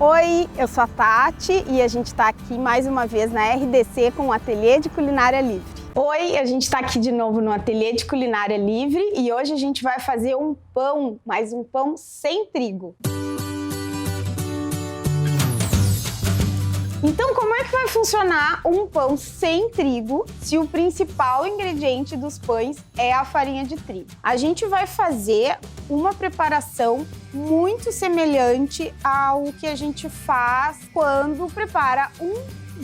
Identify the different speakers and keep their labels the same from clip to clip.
Speaker 1: Oi, eu sou a Tati e a gente está aqui mais uma vez na RDC com o Ateliê de Culinária Livre. Oi, a gente está aqui de novo no Ateliê de Culinária Livre e hoje a gente vai fazer um pão, mas um pão sem trigo. Então, como é que vai funcionar um pão sem trigo se o principal ingrediente dos pães é a farinha de trigo? A gente vai fazer uma preparação muito semelhante ao que a gente faz quando prepara um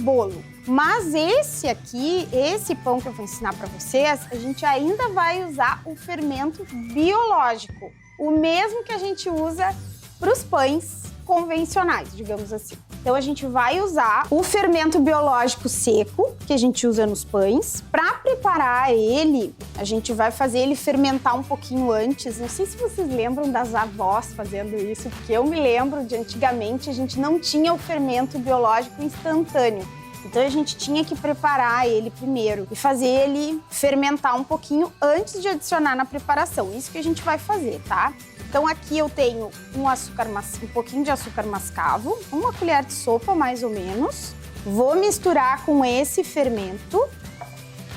Speaker 1: bolo. Mas esse pão que eu vou ensinar para vocês, a gente ainda vai usar o fermento biológico, o mesmo que a gente usa para os pães convencionais, digamos assim. Então a gente vai usar o fermento biológico seco, que a gente usa nos pães. Para preparar ele, a gente vai fazer ele fermentar um pouquinho antes. Não sei se vocês lembram das avós fazendo isso, porque eu me lembro de antigamente a gente não tinha o fermento biológico instantâneo. Então a gente tinha que preparar ele primeiro e fazer ele fermentar um pouquinho antes de adicionar na preparação. Isso que a gente vai fazer, tá? Então aqui eu tenho um pouquinho de açúcar mascavo, uma colher de sopa mais ou menos. Vou misturar com esse fermento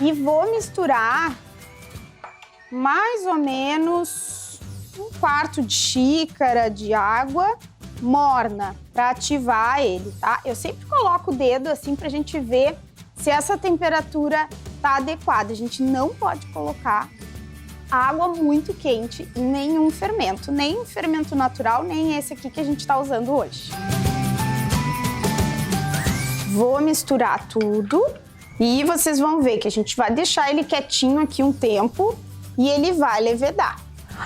Speaker 1: e vou misturar mais ou menos um quarto de xícara de água morna para ativar ele, tá? Eu sempre coloco o dedo assim pra gente ver se essa temperatura tá adequada. A gente não pode colocar água muito quente em nenhum fermento, nem fermento natural, nem esse aqui que a gente está usando hoje. Vou misturar tudo e vocês vão ver que a gente vai deixar ele quietinho aqui um tempo e ele vai levedar.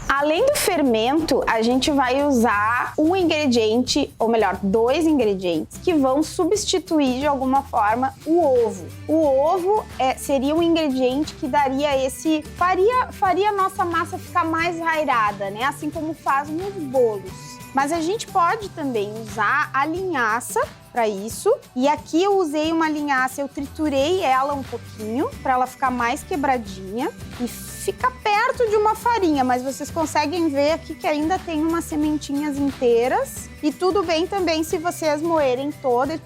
Speaker 1: Além do fermento, a gente vai usar um ingrediente, ou melhor, dois ingredientes, que vão substituir de alguma forma o ovo. O ovo seria um ingrediente que daria faria a nossa massa ficar mais rairada, né? Assim como faz nos bolos. Mas a gente pode também usar a linhaça para isso. E aqui eu usei uma linhaça, eu triturei ela um pouquinho para ela ficar mais quebradinha e fica perto de uma farinha, mas vocês conseguem ver aqui que ainda tem umas sementinhas inteiras. E tudo bem também se vocês moerem toda e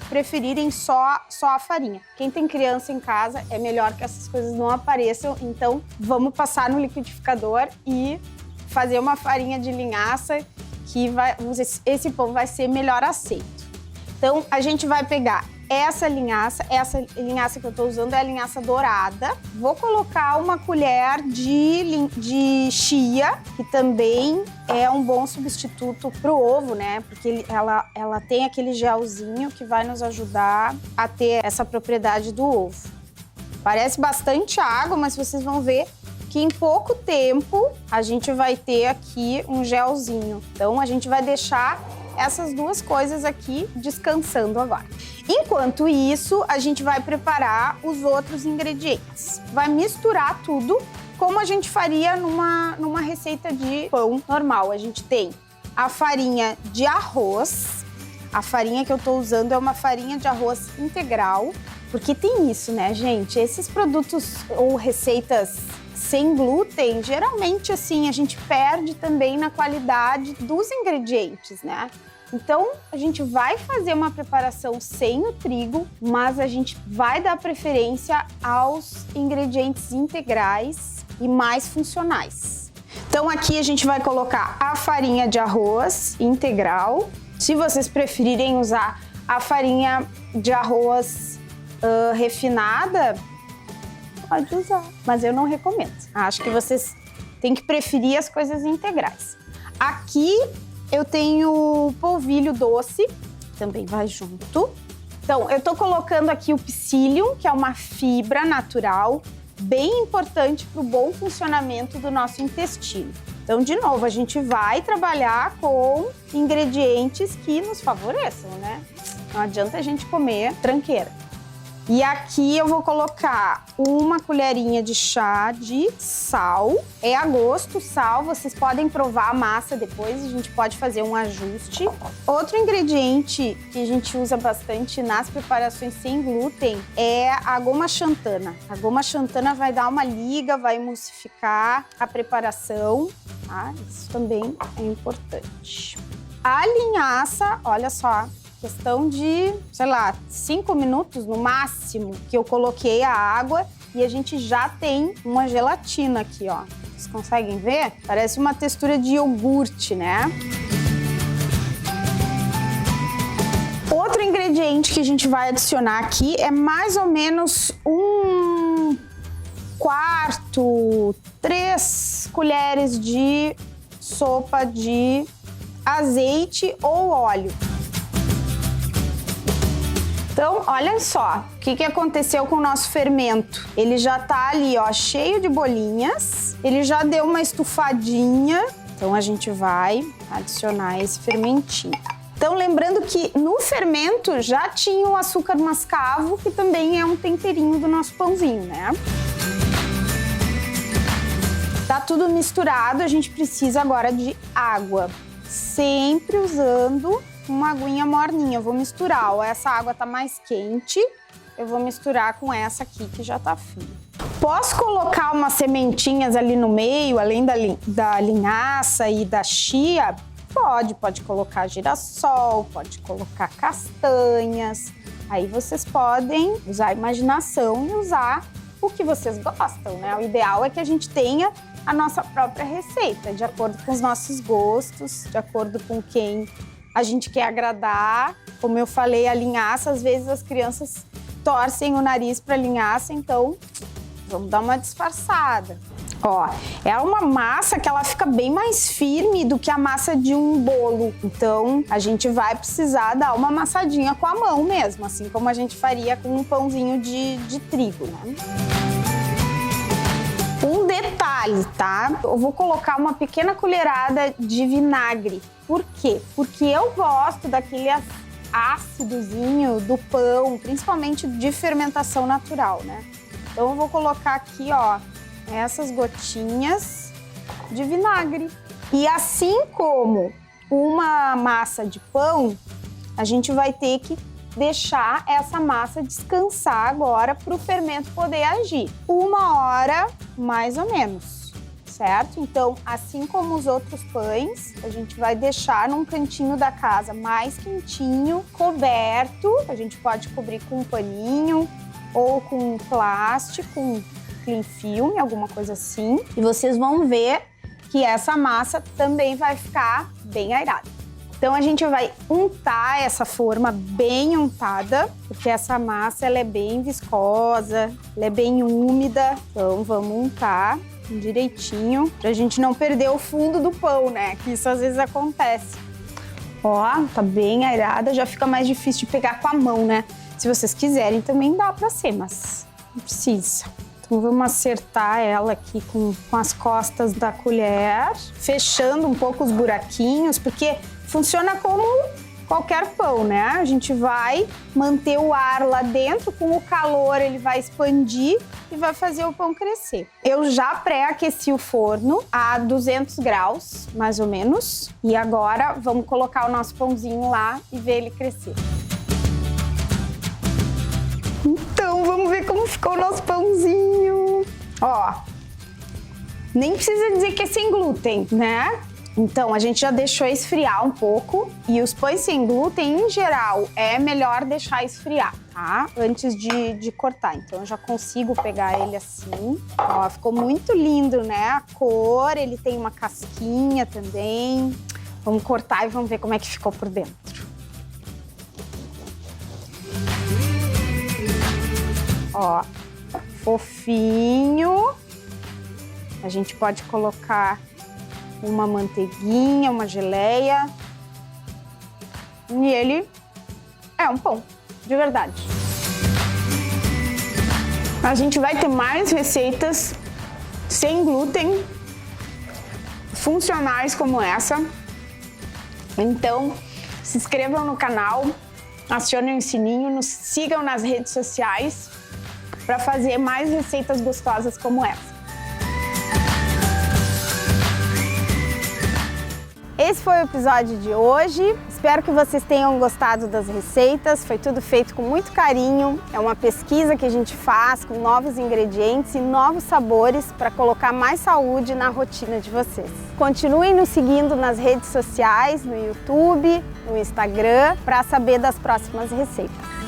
Speaker 1: preferirem só a farinha. Quem tem criança em casa, é melhor que essas coisas não apareçam, então vamos passar no liquidificador e fazer uma farinha de linhaça que esse pão vai ser melhor aceito. Então, a gente vai pegar essa linhaça que eu estou usando é a linhaça dourada. Vou colocar uma colher de chia, que também é um bom substituto para o ovo, né? Porque ela tem aquele gelzinho que vai nos ajudar a ter essa propriedade do ovo. Parece bastante água, mas vocês vão ver que em pouco tempo a gente vai ter aqui um gelzinho. Então, a gente vai deixar essas duas coisas aqui descansando agora. Enquanto isso, a gente vai preparar os outros ingredientes. Vai misturar tudo como a gente faria numa receita de pão normal. A gente tem a farinha de arroz. A farinha que eu tô usando é uma farinha de arroz integral, porque tem isso, né, gente? Esses produtos ou receitas sem glúten, geralmente assim, a gente perde também na qualidade dos ingredientes, né? Então, a gente vai fazer uma preparação sem o trigo, mas a gente vai dar preferência aos ingredientes integrais e mais funcionais. Então, aqui a gente vai colocar a farinha de arroz integral. Se vocês preferirem usar a farinha de arroz refinada, pode usar, mas eu não recomendo. Acho que vocês têm que preferir as coisas integrais. Aqui eu tenho polvilho doce, também vai junto. Então, eu tô colocando aqui o psyllium, que é uma fibra natural, bem importante para o bom funcionamento do nosso intestino. Então, de novo, a gente vai trabalhar com ingredientes que nos favoreçam, né? Não adianta a gente comer tranqueira. E aqui eu vou colocar uma colherinha de chá de sal. É a gosto, sal. Vocês podem provar a massa depois, a gente pode fazer um ajuste. Outro ingrediente que a gente usa bastante nas preparações sem glúten é a goma xantana. A goma xantana vai dar uma liga, vai emulsificar a preparação, tá? Isso também é importante. A linhaça, olha só, questão de, sei lá, 5 minutos no máximo que eu coloquei a água e a gente já tem uma gelatina aqui, ó. Vocês conseguem ver? Parece uma textura de iogurte, né? Outro ingrediente que a gente vai adicionar aqui é mais ou menos 1/4, 3 colheres de sopa de azeite ou óleo. Então, olha só, o que aconteceu com o nosso fermento. Ele já tá ali, ó, cheio de bolinhas, ele já deu uma estufadinha, então a gente vai adicionar esse fermentinho. Então, lembrando que no fermento já tinha o açúcar mascavo, que também é um temperinho do nosso pãozinho, né? Tá tudo misturado, a gente precisa agora de água. Sempre usando uma aguinha morninha. Eu vou misturar, ó, essa água tá mais quente, eu vou misturar com essa aqui que já tá fria. Posso colocar umas sementinhas ali no meio, além da linhaça e da chia? Pode colocar girassol, pode colocar castanhas. Aí vocês podem usar a imaginação e usar o que vocês gostam, né? O ideal é que a gente tenha a nossa própria receita, de acordo com os nossos gostos, de acordo com quem a gente quer agradar. Como eu falei, a linhaça, às vezes as crianças torcem o nariz para a linhaça, então vamos dar uma disfarçada. Ó, é uma massa que ela fica bem mais firme do que a massa de um bolo. Então, a gente vai precisar dar uma amassadinha com a mão mesmo, assim como a gente faria com um pãozinho de trigo, né? Um detalhe, tá? Eu vou colocar uma pequena colherada de vinagre. Por quê? Porque eu gosto daquele ácidozinho do pão, principalmente de fermentação natural, né? Então, eu vou colocar aqui, ó, essas gotinhas de vinagre. E assim como uma massa de pão, a gente vai ter que deixar essa massa descansar agora para o fermento poder agir. 1 hora, mais ou menos, certo? Então, assim como os outros pães, a gente vai deixar num cantinho da casa mais quentinho, coberto. A gente pode cobrir com um paninho ou com plástico, um cling film, alguma coisa assim. E vocês vão ver que essa massa também vai ficar bem airada. Então, a gente vai untar essa forma bem untada, porque essa massa ela é bem viscosa, ela é bem úmida. Então, vamos untar direitinho, pra gente não perder o fundo do pão, né? Que isso às vezes acontece. Ó, tá bem airada, já fica mais difícil de pegar com a mão, né? Se vocês quiserem, também dá pra ser, mas não precisa. Então, vamos acertar ela aqui com as costas da colher, fechando um pouco os buraquinhos, porque funciona como qualquer pão, né? A gente vai manter o ar lá dentro, com o calor ele vai expandir e vai fazer o pão crescer. Eu já pré-aqueci o forno a 200 graus, mais ou menos. E agora vamos colocar o nosso pãozinho lá e ver ele crescer. Então, vamos ver como ficou o nosso pãozinho. Ó, nem precisa dizer que é sem glúten, né? Então, a gente já deixou esfriar um pouco e os pães sem glúten, em geral, é melhor deixar esfriar, tá? Antes de cortar. Então, eu já consigo pegar ele assim. Ó, ficou muito lindo, né? A cor, ele tem uma casquinha também. Vamos cortar e vamos ver como é que ficou por dentro. Ó, fofinho. A gente pode colocar uma manteiguinha, uma geleia. E ele é um pão, de verdade. A gente vai ter mais receitas sem glúten, funcionais como essa. Então, se inscrevam no canal, acionem o sininho, nos sigam nas redes sociais para fazer mais receitas gostosas como essa. Esse foi o episódio de hoje. Espero que vocês tenham gostado das receitas. Foi tudo feito com muito carinho. É uma pesquisa que a gente faz com novos ingredientes e novos sabores para colocar mais saúde na rotina de vocês. Continuem nos seguindo nas redes sociais, no YouTube, no Instagram, para saber das próximas receitas.